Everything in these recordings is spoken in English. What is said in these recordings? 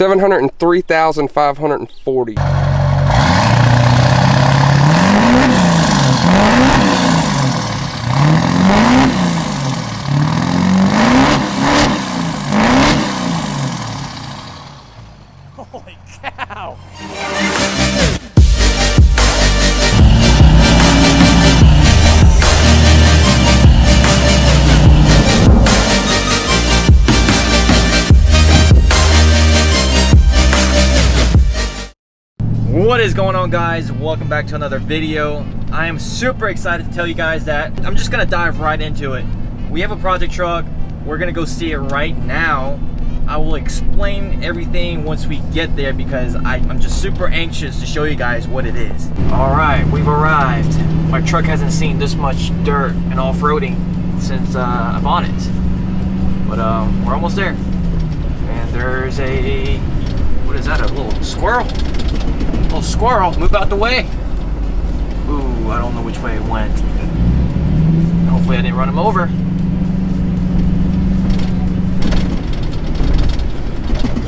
703,540. Holy cow! What is going on, guys? Welcome back to another video. I am super excited to tell you guys that I'm just gonna dive right into it. We have a project truck. We're gonna go see it right now. I will explain everything once we get there because I'm just super anxious to show you guys what it is. All right, we've arrived. My truck hasn't seen this much dirt and off-roading since I bought it. But we're almost there. And there's a, what is that, a little squirrel? Little squirrel, move out the way. Ooh, I don't know which way it went. Hopefully I didn't run him over.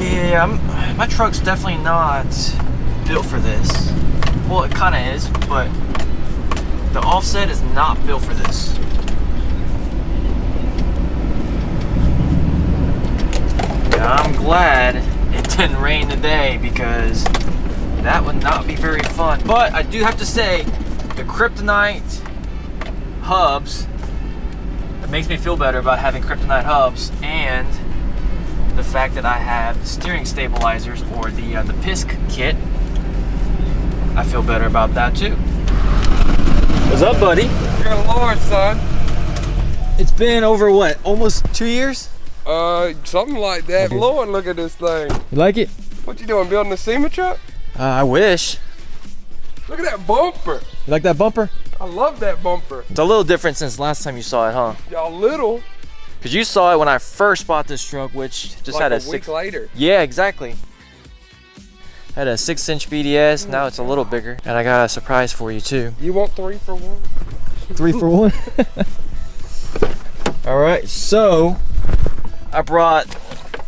Yeah, my truck's definitely not built for this. Well, it kind of is, but the offset is not built for this. Yeah, I'm glad it didn't rain today because that would not be very fun. But I do have to say, the kryptonite hubs, it makes me feel better about having kryptonite hubs, and the fact that I have steering stabilizers, or the PISC kit, I feel better about that too. What's up, buddy? Good Lord, son. It's been over what, almost 2 years? Something like that. Okay. Lord, look at this thing. You like it? What you doing, building a SEMA truck? I wish. Look at that bumper. You like that bumper? I love that bumper. It's a little different since last time you saw it, huh? Y'all little. Because you saw it when I first bought this truck, which just Like had a week later. Yeah, exactly. Had a 6-inch BDS, now it's a little bigger. And I got a surprise for you too. You want 3 for 1? 3 for 1? All right, so I brought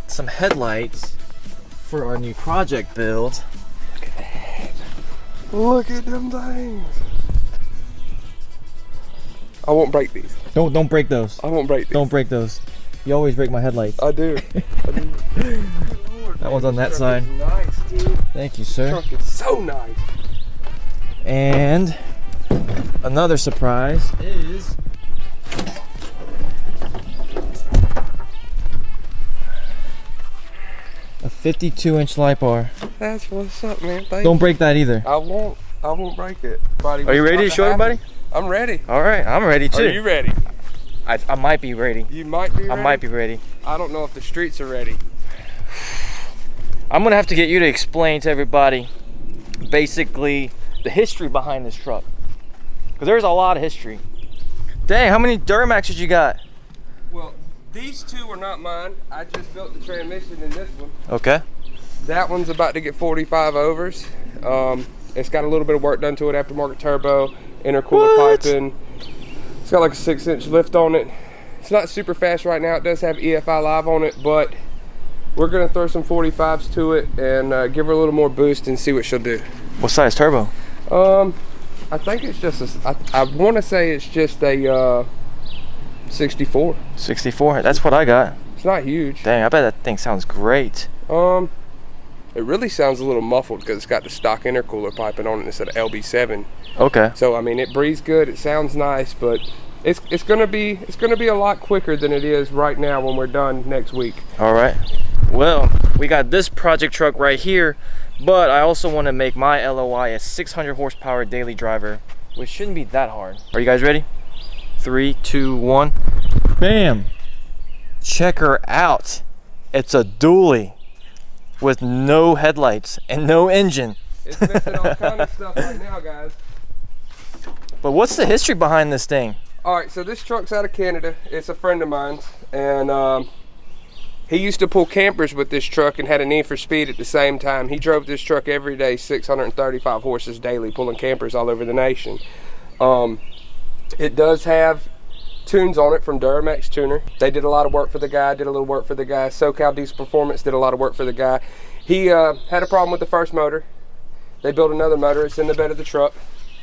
some headlights for our new project build. Look at that. Look at them things. I won't break these. Don't break those. I won't break these. Don't break those. You always break my headlights. I do. Lord, That one's on that this side. truck is nice, dude. Thank you, This sir. truck is so nice. And another surprise is a 52-inch light bar. That's what's up, man. Thank Don't you. break that either. I won't break it. Are you ready to show everybody? I'm ready. All right, I'm ready too. Are you ready? I might be ready. You might be ready? I might be ready. I don't know if the streets are ready. I'm gonna have to get you to explain to everybody basically the history behind this truck, because there's a lot of history. Dang, how many Duramaxes you got? Well, these 2 are not mine. I just built the transmission in this one. Okay. That one's about to get 45 overs. It's got a little bit of work done to it, aftermarket turbo, intercooler piping. It's got like a 6-inch lift on it. It's not super fast right now. It does have EFI Live on it, but we're gonna throw some 45s to it and give her a little more boost and see what she'll do. What size turbo? I think it's just I want to say it's just a 64. 64. That's what I got. It's not huge. Dang, I bet that thing sounds great. It really sounds a little muffled because it's got the stock intercooler piping on it instead of LB7. Okay. So I mean, it breathes good. It sounds nice, but it's gonna be a lot quicker than it is right now when we're done next week. All right. Well, we got this project truck right here, but I also want to make my LOI a 600 horsepower daily driver, which shouldn't be that hard. Are you guys ready? 3, 2, 1. Bam! Check her out. It's a dually with no headlights and no engine. It's missing all kind of stuff right now, guys. But what's the history behind this thing? All right, so this truck's out of Canada. It's a friend of mine's, and he used to pull campers with this truck and had a need for speed at the same time. He drove this truck every day, 635 horses daily, pulling campers all over the nation. It does have tunes on it from Duramax Tuner. They did a lot of work for the guy, did a little work for the guy. SoCal Diesel Performance did a lot of work for the guy. He had a problem with the first motor. They built another motor. It's in the bed of the truck.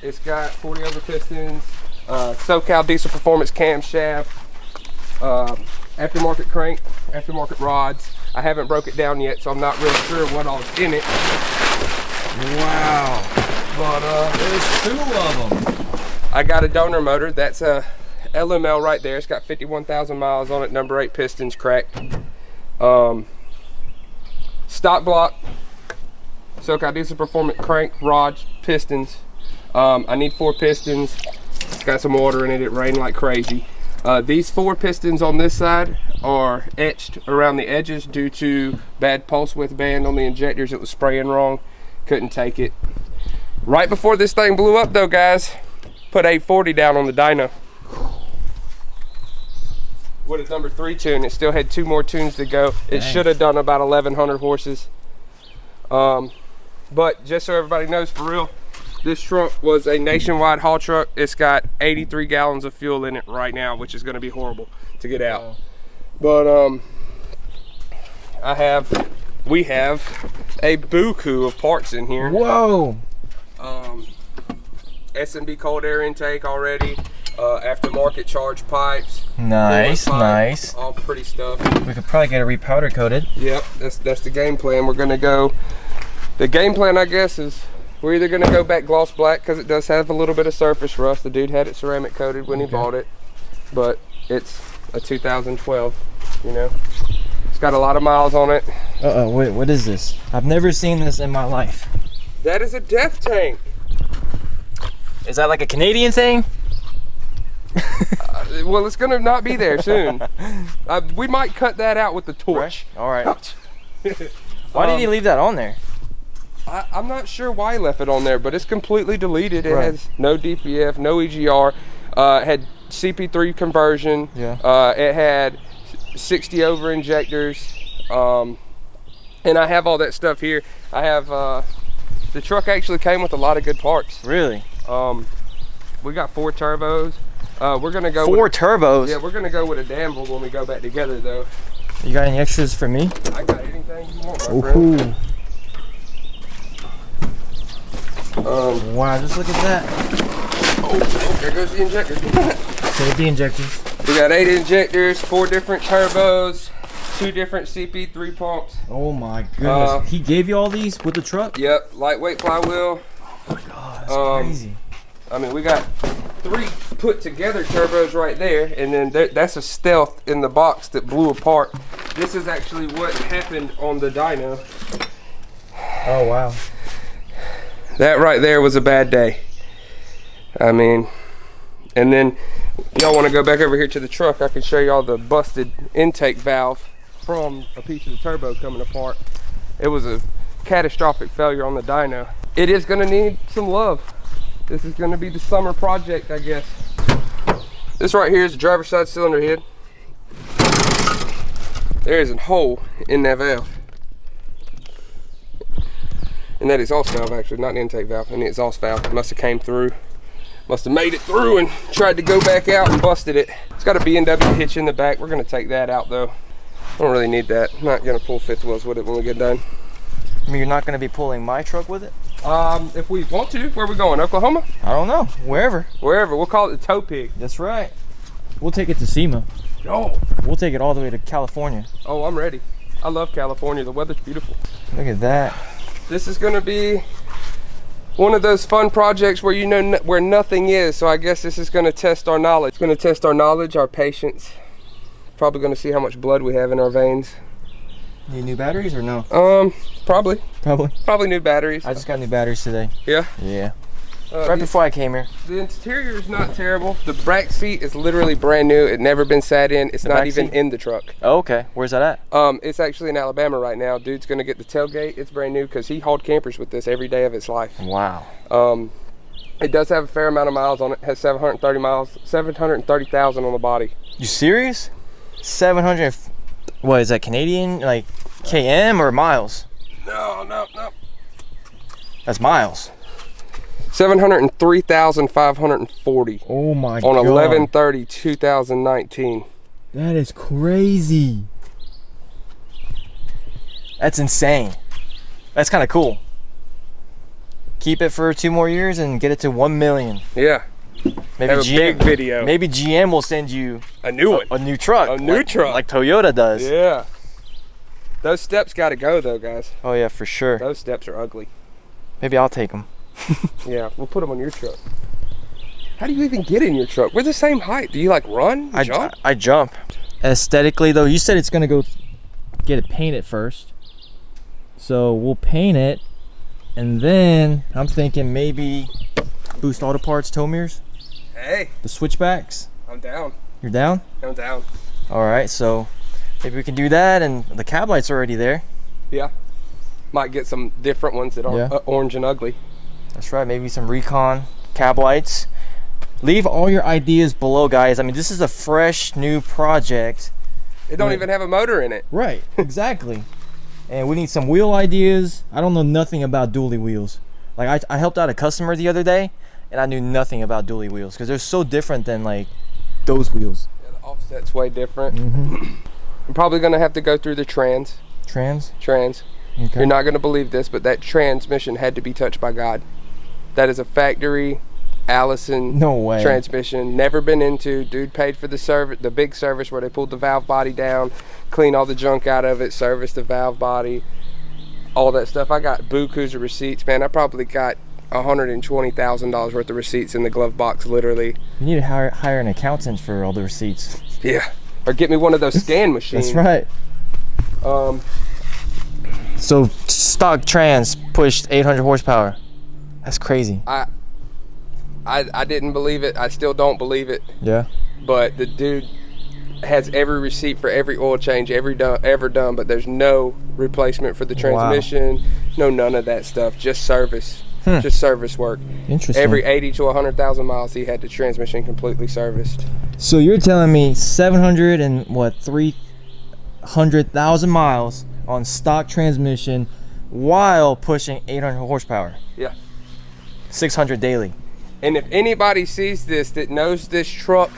It's got 40 over pistons, SoCal Diesel Performance camshaft, aftermarket crank, aftermarket rods. I haven't broke it down yet, so I'm not real sure what all's in it. Wow. But There's 2 of them. I got a donor motor. That's a LML right there. It's got 51,000 miles on it. Number 8 pistons cracked. Stock block. SoCal Diesel Performance crank, rods, pistons. I need 4 pistons. It's got some water in it. It rained like crazy. These 4 pistons on this side are etched around the edges due to bad pulse width band on the injectors. It was spraying wrong. Couldn't take it. Right before this thing blew up though, guys, put 840 down on the dyno. With a number 3 tune. It still had 2 more tunes to go. It should have done about 1,100 horses. But just so everybody knows, for real, this truck was a nationwide haul truck. It's got 83 gallons of fuel in it right now, which is going to be horrible to get out. But we have a buku of parts in here. Whoa. S&B cold air intake already. Aftermarket charge pipes. Nice, nice. All pretty stuff. We could probably get it repowder coated. Yep, that's the game plan. We're gonna go. The game plan, I guess, is we're either gonna go back gloss black because it does have a little bit of surface rust. The dude had it ceramic coated when he bought it, but it's a 2012. You know, it's got a lot of miles on it. Wait, what is this? I've never seen this in my life. That is a death tank. Is that like a Canadian thing? Well, it's gonna not be there soon. We might cut that out with the torch. All right. Why did he leave that on there? I'm not sure why he left it on there, but it's completely deleted. It has no DPF, no EGR. It had CP3 conversion. Yeah. It had 60 over injectors. And I have all that stuff here. I have the truck actually came with a lot of good parts. Really? We got 4 turbos. We're gonna go 4 turbos. Yeah, we're gonna go with a Danville when we go back together, though. You got any extras for me? I got anything you want, my friend. Wow, just look at that. Oh, there goes the injector. Save the injectors. We got 8 injectors, 4 different turbos, 2 different CP3 pumps. Oh my goodness. He gave you all these with the truck? Yep, lightweight flywheel. Oh my god, that's crazy. I mean, we got 3 put together turbos right there, and then that's a Stealth in the box that blew apart. This is actually what happened on the dyno. Oh wow. That right there was a bad day. I mean, and then if y'all want to go back over here to the truck, I can show y'all the busted intake valve from a piece of the turbo coming apart. It was a catastrophic failure on the dyno. It is going to need some love. This is going to be the summer project, I guess. This right here is the driver's side cylinder head. There is a hole in that valve. And that exhaust valve, actually, not the intake valve, and the exhaust valve. It must have came through. Must have made it through and tried to go back out and busted it. It's got a B&W hitch in the back. We're going to take that out, though. I don't really need that. I'm not going to pull fifth wheels with it when we get done. I mean, you're not going to be pulling my truck with it? If we want to. Where are we going? Oklahoma? I don't know. Wherever. Wherever. We'll call it the tow pig. That's right. We'll take it to SEMA. Oh. We'll take it all the way to California. Oh, I'm ready. I love California. The weather's beautiful. Look at that. This is going to be one of those fun projects where you know where nothing is. So I guess this is going to test our knowledge. It's going to test our knowledge, our patience. Probably going to see how much blood we have in our veins. Need new batteries or no? Probably. Probably new batteries. I just got new batteries today. Yeah? Yeah. Right before I came here. The interior is not terrible. The back seat is literally brand new. It's never been sat in. It's not even in the truck. Oh, okay. Where's that at? It's actually in Alabama right now. Dude's gonna get the tailgate. It's brand new because he hauled campers with this every day of its life. Wow. It does have a fair amount of miles on it. It has 730 miles, 730,000 on the body. You serious? 700. What is that, Canadian? Like KM or miles? No. That's miles. 703,540. Oh my god. On God. 11/30/2019. That is crazy. That's insane. That's kind of cool. Keep it for 2 more years and get it to 1 million. Yeah. Maybe Have a big video. Maybe GM will send you a new one. A new truck. A new truck. Like Toyota does. Yeah. Those steps got to go though, guys. Oh yeah, for sure. Those steps are ugly. Maybe I'll take them. Yeah, we'll put them on your truck. How do you even get in your truck? We're the same height. Do you like run? Jump? I jump. Aesthetically though, you said it's gonna go get it painted first. So we'll paint it, and then I'm thinking maybe boost auto parts tow mirrors. Hey. The switchbacks. I'm down. You're down? I'm down. All right, so maybe we can do that, and the cab lights are already there. Yeah. Might get some different ones that aren't orange and ugly. That's right, maybe some Recon cab lights. Leave all your ideas below, guys. I mean, this is a fresh new project. It don't even have a motor in it. Right, exactly. And we need some wheel ideas. I don't know nothing about dually wheels. Like I helped out a customer the other day, and I knew nothing about dually wheels because they're so different than like those wheels. Yeah, the offset's way different. I'm probably gonna have to go through the trans. Trans? Trans. Okay. You're not gonna believe this, but that transmission had to be touched by God. That is a factory Allison transmission. Never been into. Dude paid for the service, the big service where they pulled the valve body down, clean all the junk out of it, service the valve body, all that stuff. I got bukus of receipts, man. I probably got $120,000 worth of receipts in the glove box, literally. You need to hire an accountant for all the receipts. Yeah, or get me one of those scan machines. That's right. So stock trans pushed 800 horsepower. That's crazy. I didn't believe it. I still don't believe it. Yeah. But the dude has every receipt for every oil change ever done, but there's no replacement for the transmission. Wow. No, none of that stuff. Just service. Just service work. Interesting. Every 80 to 100,000 miles, he had the transmission completely serviced. So you're telling me 300,000 miles on stock transmission while pushing 800 horsepower? Yeah. 600 daily. And if anybody sees this that knows this truck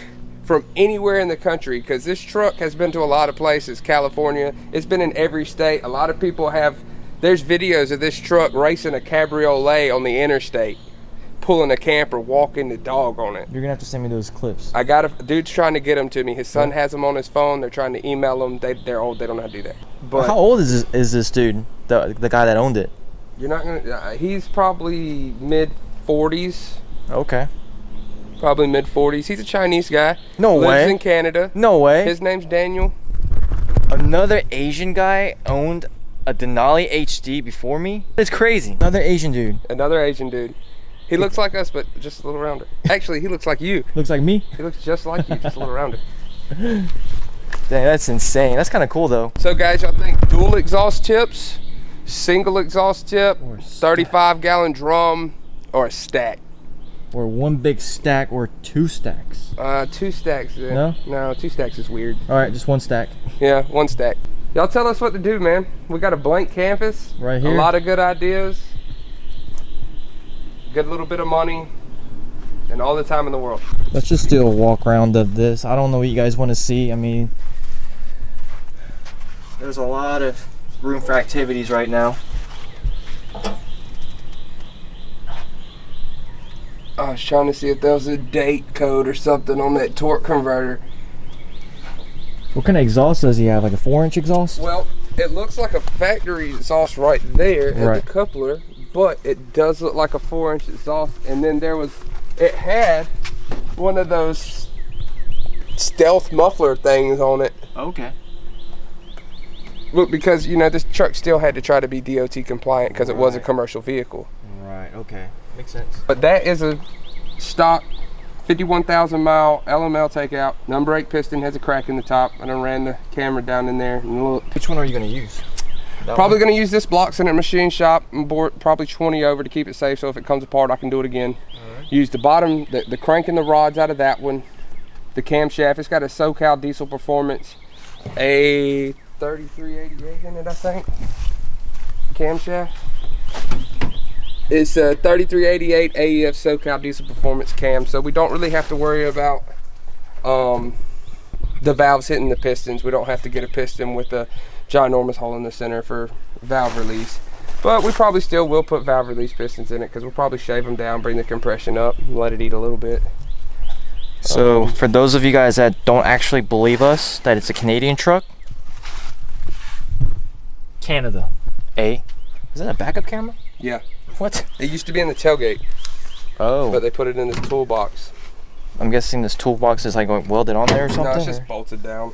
from anywhere in the country, because this truck has been to a lot of places, California, it's been in every state. A lot of people there's videos of this truck racing a cabriolet on the interstate, pulling a camper, walking the dog on it. You're gonna have to send me those clips. I got a dude's trying to get them to me. His son has them on his phone. They're trying to email them. They're old. They don't know how to do that. But how old is this dude? The guy that owned it? You're not gonna. He's probably mid 40s. Okay. Probably mid 40s. He's a Chinese guy. No way. Lives in Canada. No way. His name's Daniel. Another Asian guy owned a Denali HD before me? It's crazy. Another Asian dude. Another Asian dude. He looks like us, but just a little rounder. Actually, he looks like you. Looks like me? He looks just like you, just a little rounder. Dang, that's insane. That's kind of cool, though. So, guys, y'all think dual exhaust tips, single exhaust tip, 35-gallon drum, or a stack? Or one big stack, or 2 stacks? 2 stacks. No? No, 2 stacks is weird. All right, just 1 stack. Yeah, 1 stack. Y'all tell us what to do, man. We got a blank canvas. Right here. A lot of good ideas. Good little bit of money. And all the time in the world. Let's just do a walk around of this. I don't know what you guys want to see. I mean, there's a lot of room for activities right now. I was trying to see if there was a date code or something on that torque converter. What kind of exhaust does he have? Like a 4-inch exhaust? Well, it looks like a factory exhaust right there at the coupler, but it does look like a 4-inch exhaust. And then it had one of those stealth muffler things on it. Okay. Look, because this truck still had to try to be DOT compliant because it was a commercial vehicle. Right. Okay. Makes sense. But that is a stock 51,000 mile LML takeout. Number 8 piston has a crack in the top. I done ran the camera down in there and look. Which one are you going to use? Probably going to use this block center machine shop and board probably 20 over to keep it safe, so if it comes apart I can do it again. Right. Use the bottom, the crank and the rods out of that one. The camshaft, it's got a SoCal Diesel Performance a 3388 in it, I think. Camshaft. It's a 3388 AEF SoCal Diesel Performance cam, so we don't really have to worry about the valves hitting the pistons. We don't have to get a piston with a ginormous hole in the center for valve release. But we probably still will put valve release pistons in it because we'll probably shave them down, bring the compression up, and let it eat a little bit. So for those of you guys that don't actually believe us that it's a Canadian truck, Canada. Is that a backup camera? Yeah. What? It used to be in the tailgate. Oh. But they put it in this toolbox. I'm guessing this toolbox is like welded on there or something? No, it's just bolted down.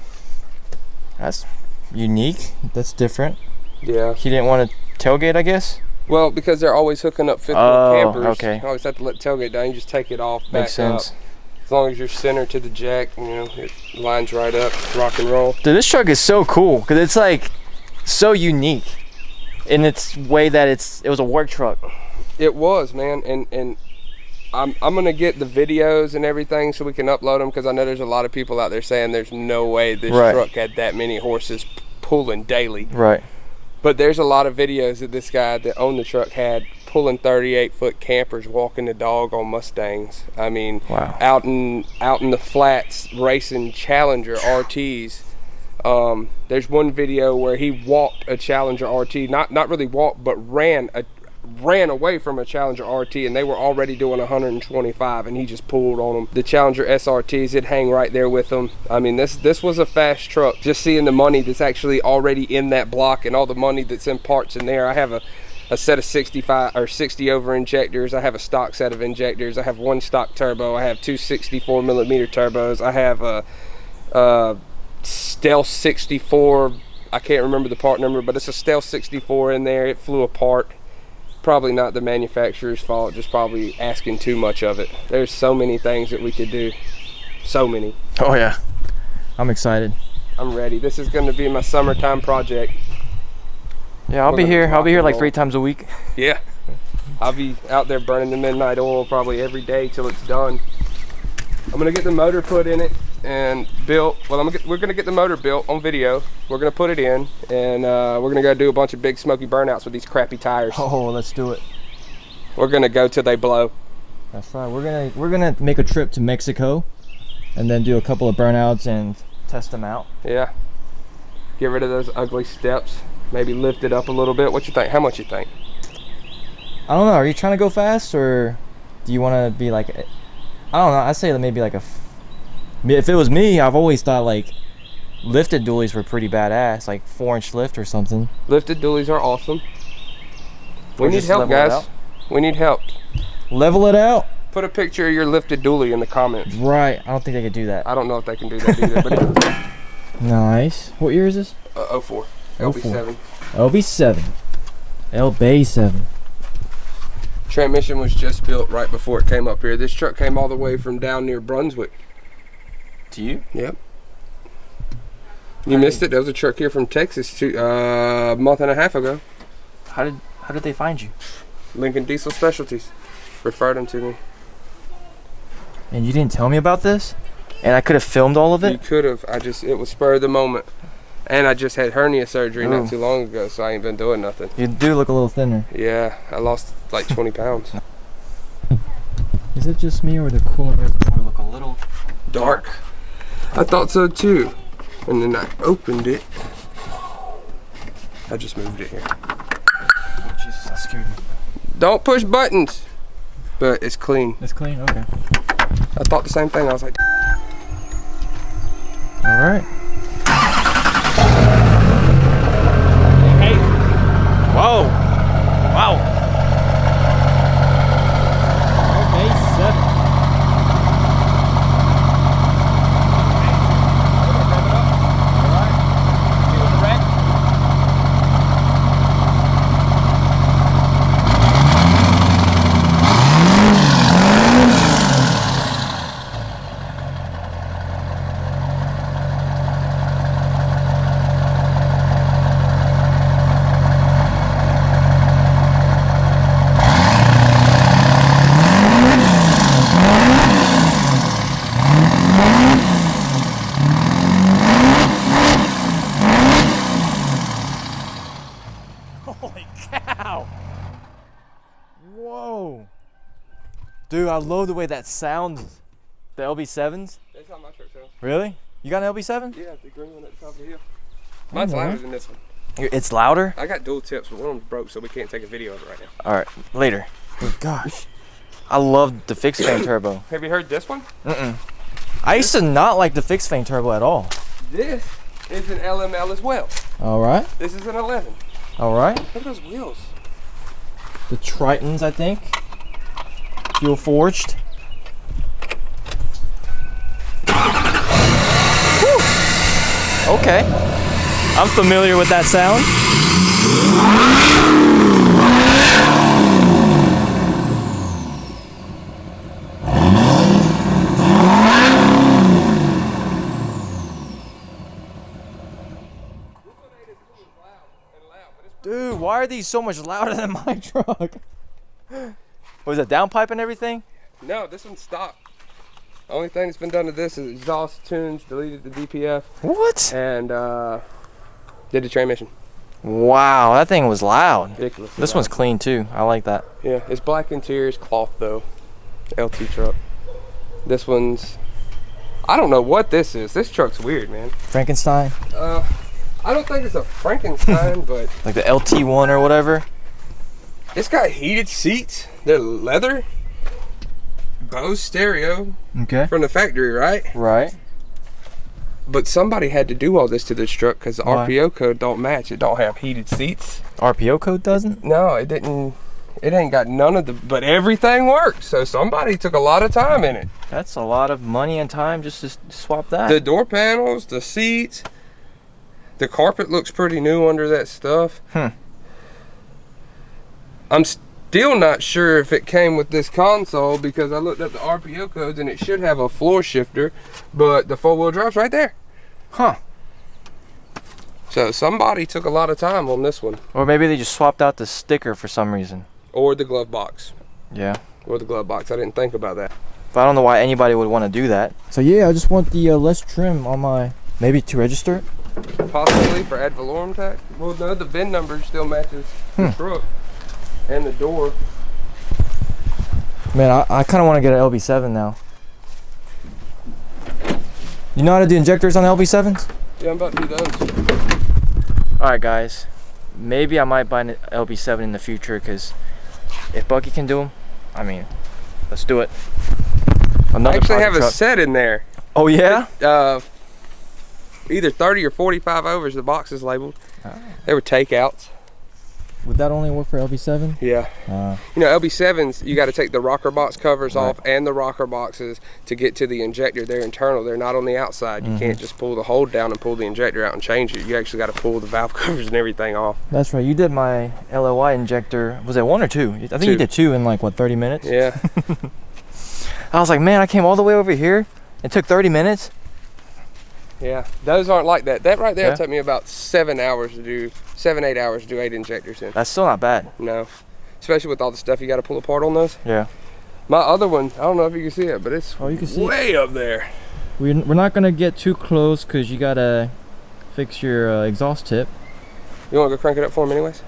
That's unique. That's different. Yeah. He didn't want to tailgate, I guess? Well, because they're always hooking up fifth wheel campers. Okay. You always have to let the tailgate down. You just take it off, back Makes sense. up. As long as you're centered to the jack, you know, it lines right up, rock and roll. Dude, this truck is so cool because it's like so unique in its way that it was a work truck. It was, man, and I'm gonna get the videos and everything so we can upload them because I know there's a lot of people out there saying there's no way this truck had that many horses pulling daily. Right. But there's a lot of videos that this guy that owned the truck had pulling 38-foot campers, walking the dog on Mustangs. I mean, wow. out in the flats racing Challenger RTs. There's one video where he walked a Challenger RT, not really walked, but ran away from a Challenger RT, and they were already doing 125, and he just pulled on them. The Challenger SRTs, it'd hang right there with them. I mean, this was a fast truck. Just seeing the money that's actually already in that block and all the money that's in parts in there. I have a set of 65 or 60 over injectors. I have a stock set of injectors. I have one stock turbo. I have two 64 millimeter turbos. I have a Stealth 64. I can't remember the part number, but it's a Stealth 64 in there. It flew apart. Probably not the manufacturer's fault, just probably asking too much of it. There's so many things that we could do. So many. Oh yeah. I'm excited. I'm ready. This is going to be my summertime project. Yeah, I'll be here like 3 times a week. Yeah. I'll be out there burning the midnight oil probably every day till it's done. I'm going to get the motor put in it and built. Well, we're going to get the motor built on video. We're going to put it in, and we're going to go do a bunch of big smoky burnouts with these crappy tires. Oh, let's do it. We're going to go till they blow. That's right. We're gonna make a trip to Mexico and then do a couple of burnouts and test them out. Yeah. Get rid of those ugly steps. Maybe lift it up a little bit. What you think? How much you think? I don't know. Are you trying to go fast, or do you want to be like, I don't know. I'd say maybe like if it was me, I've always thought like lifted dualies were pretty badass, like 4-inch lift or something. Lifted dualies are awesome. We Or need just help, level it guys. out. We need help. Level it out. Put a picture of your lifted dually in the comments. Right. I don't think they could do that. I don't know if they can do that either, but Nice. What year is this? 04. LB7. LB7. LB7. Transmission was just built right before it came up here. This truck came all the way from down near Brunswick. To you? Yep. You missed it. There was a truck here from Texas a month and a half ago. How did they find you? Lincoln Diesel Specialties referred them to me. And you didn't tell me about this? And I could have filmed all of You it? could have. It was spur of the moment. And I just had hernia surgery Ooh. not too long ago, so I ain't been doing nothing. You do look a little thinner. Yeah, I lost like 20 pounds. Is it just me, or the coolant reservoir look a little Dark. I thought so too. And then I opened it. I just moved it here. Oh, Jesus, that scared me. Don't push buttons. But it's clean. It's clean? Okay. I thought the same thing. I was like, Alright. Hey. Whoa. Wow. Okay, 7. Holy cow! Whoa! Dude, I love the way that sounds. The LB7s? that's how my truck sounds. Really? You got an LB7? Yeah, the green one at the top of the hill. Mine's Alright. louder than this one. It's louder? I got dual tips, but one of them's broke, so we can't take a video of it right now. All right, later. Oh, gosh. I love the fixed vane turbo. Have you heard this one? I used to not like the fixed vane turbo at all. This is an LML as well. All right. This is an 11. All right. Look at those wheels. The Tritons, I think. Fuel forged. Whew. Okay. I'm familiar with that sound. Dude, why are these so much louder than my truck? Was it downpipe and everything? No, this one's stopped. Only thing that's been done to this is exhaust tunes, deleted the DPF. What? And did the transmission. Wow, that thing was loud. Ridiculous. This one's clean too. I like that. Yeah, it's black interior, it's cloth though. LT truck. This one's, I don't know what this is. This truck's weird, man. Frankenstein? I don't think it's a Frankenstein, but Like the LT1 or whatever? it's got heated seats. They're leather. Bose stereo Okay. from the factory, right? Right. But somebody had to do all this to this truck because the Why? RPO code don't match. It don't have heated seats. RPO code doesn't? No, it didn't. It ain't got none of the, but everything works. So somebody took a lot of time in it. That's a lot of money and time just to swap that. The door panels, the seats, the carpet looks pretty new under that stuff. I'm still not sure if it came with this console because I looked up the RPO codes and it should have a floor shifter, but the four-wheel drive's right there. Huh. So somebody took a lot of time on this one. Or maybe they just swapped out the sticker for some reason. Or the glove box. Yeah. Or the glove box. I didn't think about that. But I don't know why anybody would want to do that. So yeah, I just want the less trim on my, maybe to register it. Possibly for ad valorem tax. Well, no, the VIN number still matches the truck and the door. Man, I kind of want to get an LB7 now. You know how to do injectors on the LB7s? Yeah, I'm about to do those. Alright guys, maybe I might buy an LB7 in the future because if Bucky can do them, I mean, let's do it. I actually have a truck. set in there. Oh yeah? Either 30 or 45 overs, the box is labeled. They were takeouts. Would that only work for LB7? Yeah. You know, LB7s, you got to take the rocker box covers off and the rocker boxes to get to the injector. They're internal. They're not on the outside. You can't just pull the hold down and pull the injector out and change it. You actually got to pull the valve covers and everything off. That's right. You did my LOI injector. Was it 1 or 2? I think you did 2 in like, what, 30 minutes? Yeah. I was like, man, I came all the way over here. It took 30 minutes. Yeah, those aren't like that. That right there took me about 7 hours to do, 7-8 hours to do 8 injectors in. That's still not bad. No, especially with all the stuff you got to pull apart on those. Yeah. My other one, I don't know if you can see it, but it's you can see way up there. We're not gonna get too close because you gotta fix your exhaust tip. You want to go crank it up for him anyways?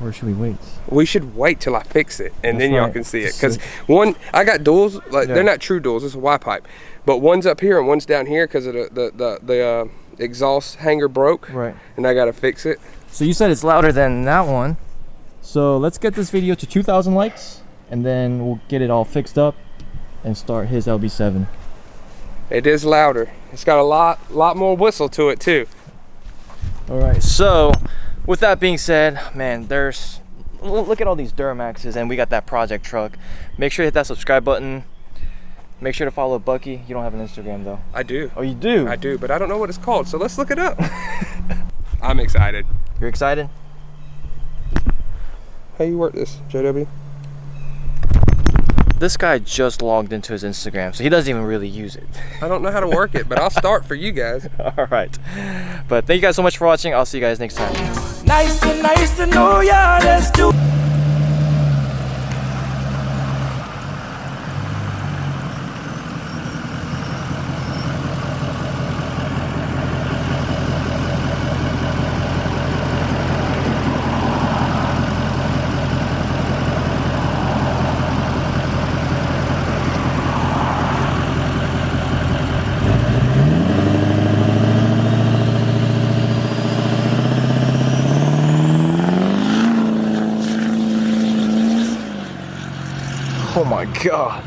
Or should we wait? We should wait till I fix it, and then y'all can see it. Because So- I got duals, like they're not true duals. It's a Y pipe, but one's up here and one's down here because of the exhaust hanger broke. Right. And I gotta fix it. So you said it's louder than that one. So let's get this video to 2,000 likes, and then we'll get it all fixed up and start his LB7. It is louder. It's got a lot more whistle to it too. All right. So with that being said, man, look at all these Duramaxes, and we got that project truck. Make sure to hit that subscribe button. Make sure to follow Bucky. You don't have an Instagram though. I do. Oh, you do? I do, but I don't know what it's called, so let's look it up. I'm excited. You're excited? How you work this, JW? This guy just logged into his Instagram, so he doesn't even really use it. I don't know how to work it, but I'll start for you guys. All right. But thank you guys so much for watching. I'll see you guys next time. Nice to know ya. Let's do Oh my God.